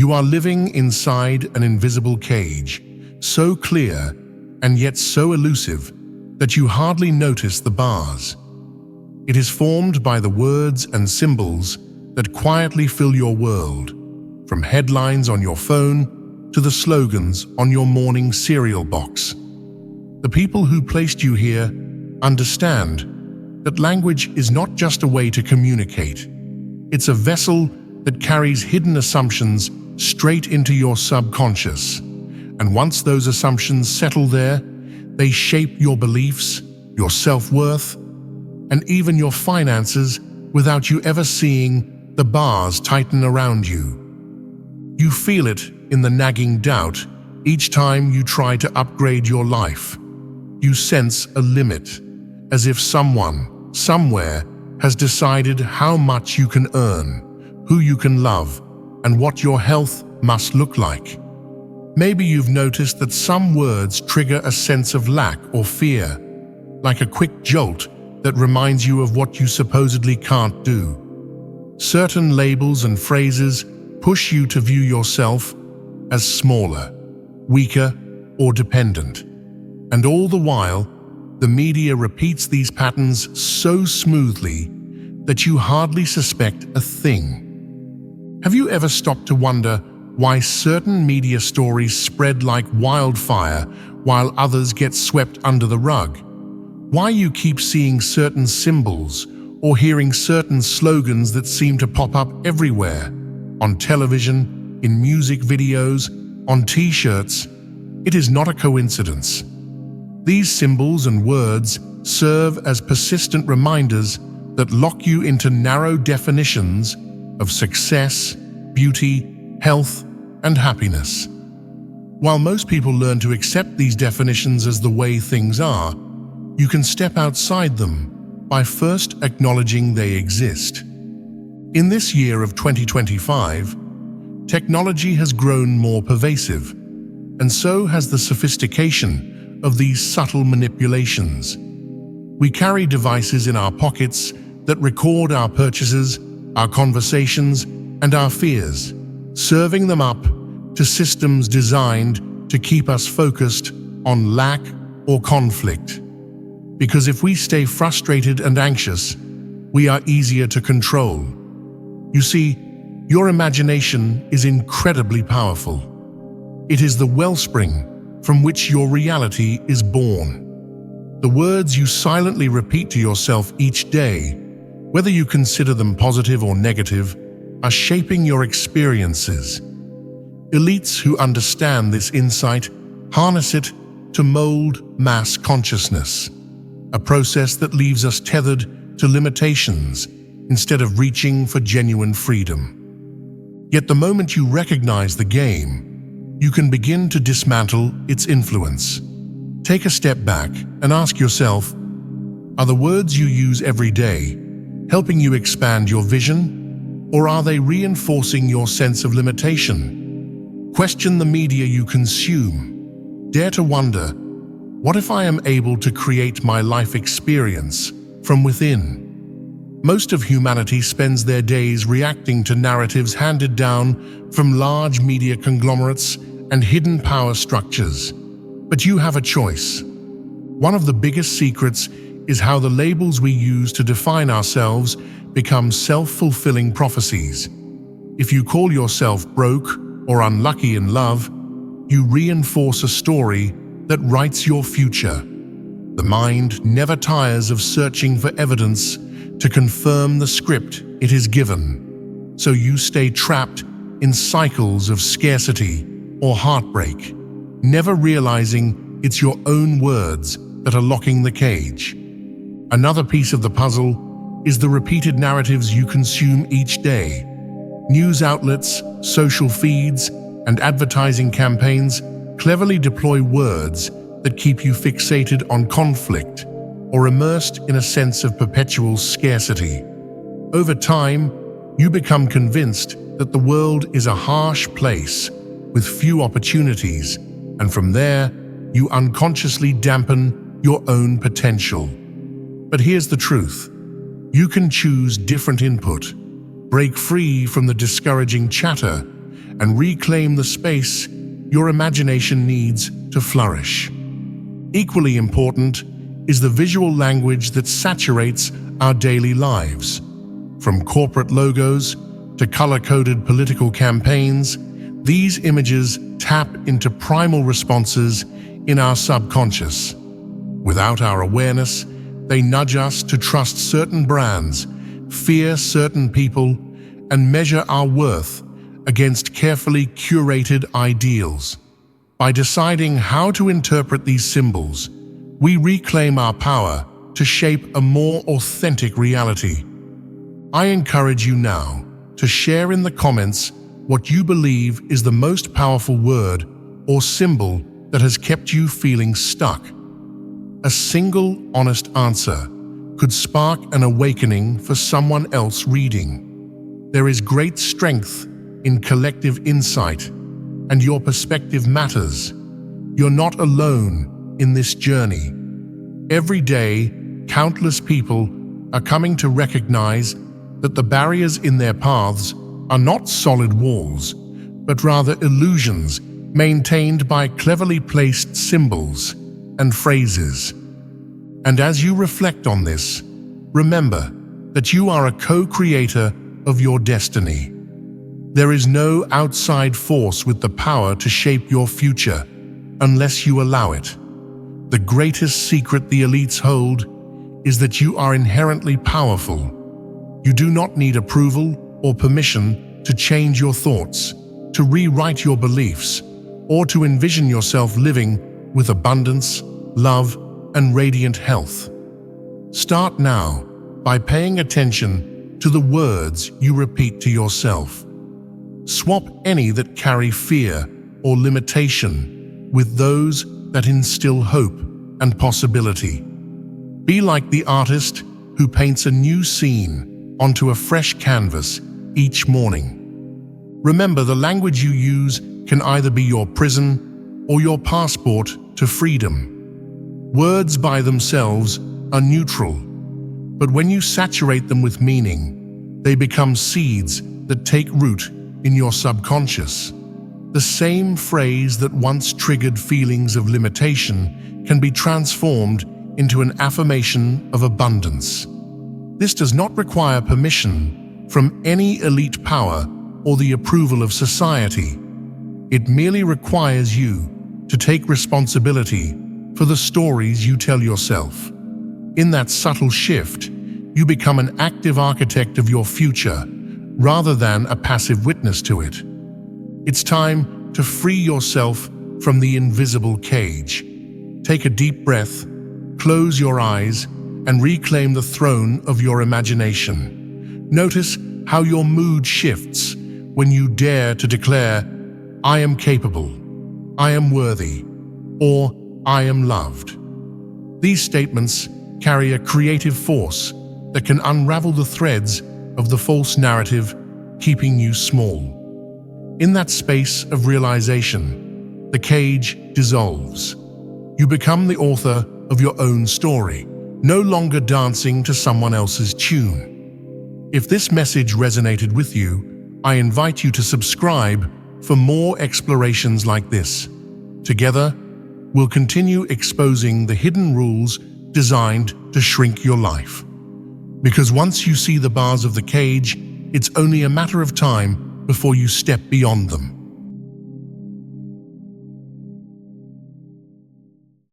You are living inside an invisible cage, so clear and yet so elusive that you hardly notice the bars. It is formed by the words and symbols that quietly fill your world, from headlines on your phone to the slogans on your morning cereal box. The people who placed you here understand that language is not just a way to communicate. It's a vessel that carries hidden assumptions straight into your subconscious. And once those assumptions settle there, they shape your beliefs, your self-worth, and even your finances without you ever seeing the bars tighten around you. You feel it in the nagging doubt each time you try to upgrade your life. You sense a limit, as if someone, somewhere, has decided how much you can earn, who you can love, and what your health must look like. Maybe you've noticed that some words trigger a sense of lack or fear, like a quick jolt that reminds you of what you supposedly can't do. Certain labels and phrases push you to view yourself as smaller, weaker, or dependent. And all the while, the media repeats these patterns so smoothly that you hardly suspect a thing. Have you ever stopped to wonder why certain media stories spread like wildfire while others get swept under the rug? Why you keep seeing certain symbols or hearing certain slogans that seem to pop up everywhere, on television, in music videos, on t-shirts? It is not a coincidence. These symbols and words serve as persistent reminders that lock you into narrow definitions of success, beauty, health, and happiness. While most people learn to accept these definitions as the way things are, you can step outside them by first acknowledging they exist. In this year of 2025, technology has grown more pervasive, and so has the sophistication of these subtle manipulations. We carry devices in our pockets that record our purchases, our conversations, and our fears, serving them up to systems designed to keep us focused on lack or conflict. Because if we stay frustrated and anxious, we are easier to control. You see, your imagination is incredibly powerful. It is the wellspring from which your reality is born. The words you silently repeat to yourself each day, whether you consider them positive or negative, are shaping your experiences. Elites who understand this insight harness it to mold mass consciousness, a process that leaves us tethered to limitations instead of reaching for genuine freedom. Yet the moment you recognize the game, you can begin to dismantle its influence. Take a step back and ask yourself, are the words you use every day helping you expand your vision, or are they reinforcing your sense of limitation? Question the media you consume. Dare to wonder, what if I am able to create my life experience from within? Most of humanity spends their days reacting to narratives handed down from large media conglomerates and hidden power structures. But you have a choice. One of the biggest secrets is how the labels we use to define ourselves become self-fulfilling prophecies. If you call yourself broke or unlucky in love, you reinforce a story that writes your future. The mind never tires of searching for evidence to confirm the script it is given, so you stay trapped in cycles of scarcity or heartbreak, never realizing it's your own words that are locking the cage. Another piece of the puzzle is the repeated narratives you consume each day. News outlets, social feeds, and advertising campaigns cleverly deploy words that keep you fixated on conflict or immersed in a sense of perpetual scarcity. Over time, you become convinced that the world is a harsh place with few opportunities, and from there, you unconsciously dampen your own potential. But here's the truth. You can choose different input, break free from the discouraging chatter, and reclaim the space your imagination needs to flourish. Equally important is the visual language that saturates our daily lives. From corporate logos to color-coded political campaigns, these images tap into primal responses in our subconscious. Without our awareness, they nudge us to trust certain brands, fear certain people, and measure our worth against carefully curated ideals. By deciding how to interpret these symbols, we reclaim our power to shape a more authentic reality. I encourage you now to share in the comments what you believe is the most powerful word or symbol that has kept you feeling stuck. A single honest answer could spark an awakening for someone else reading. There is great strength in collective insight, and your perspective matters. You're not alone in this journey. Every day, countless people are coming to recognize that the barriers in their paths are not solid walls, but rather illusions maintained by cleverly placed symbols and phrases. And as you reflect on this, remember that you are a co-creator of your destiny. There is no outside force with the power to shape your future unless you allow it. The greatest secret the elites hold is that you are inherently powerful. You do not need approval or permission to change your thoughts, to rewrite your beliefs, or to envision yourself living with abundance, love, and radiant health. Start now by paying attention to the words you repeat to yourself. Swap any that carry fear or limitation with those that instill hope and possibility. Be like the artist who paints a new scene onto a fresh canvas each morning. Remember, the language you use can either be your prison or your passport to freedom. Words by themselves are neutral, but when you saturate them with meaning, they become seeds that take root in your subconscious. The same phrase that once triggered feelings of limitation can be transformed into an affirmation of abundance. This does not require permission from any elite power or the approval of society. It merely requires you to take responsibility for the stories you tell yourself. In that subtle shift, you become an active architect of your future rather than a passive witness to it. It's time to free yourself from the invisible cage. Take a deep breath, close your eyes, and reclaim the throne of your imagination. Notice how your mood shifts when you dare to declare, "I am capable," "I am worthy," or "I am loved." These statements carry a creative force that can unravel the threads of the false narrative keeping you small. In that space of realization, the cage dissolves. You become the author of your own story, no longer dancing to someone else's tune. If this message resonated with you, I invite you to subscribe for more explorations like this. Together, we'll continue exposing the hidden rules designed to shrink your life. Because once you see the bars of the cage, it's only a matter of time before you step beyond them.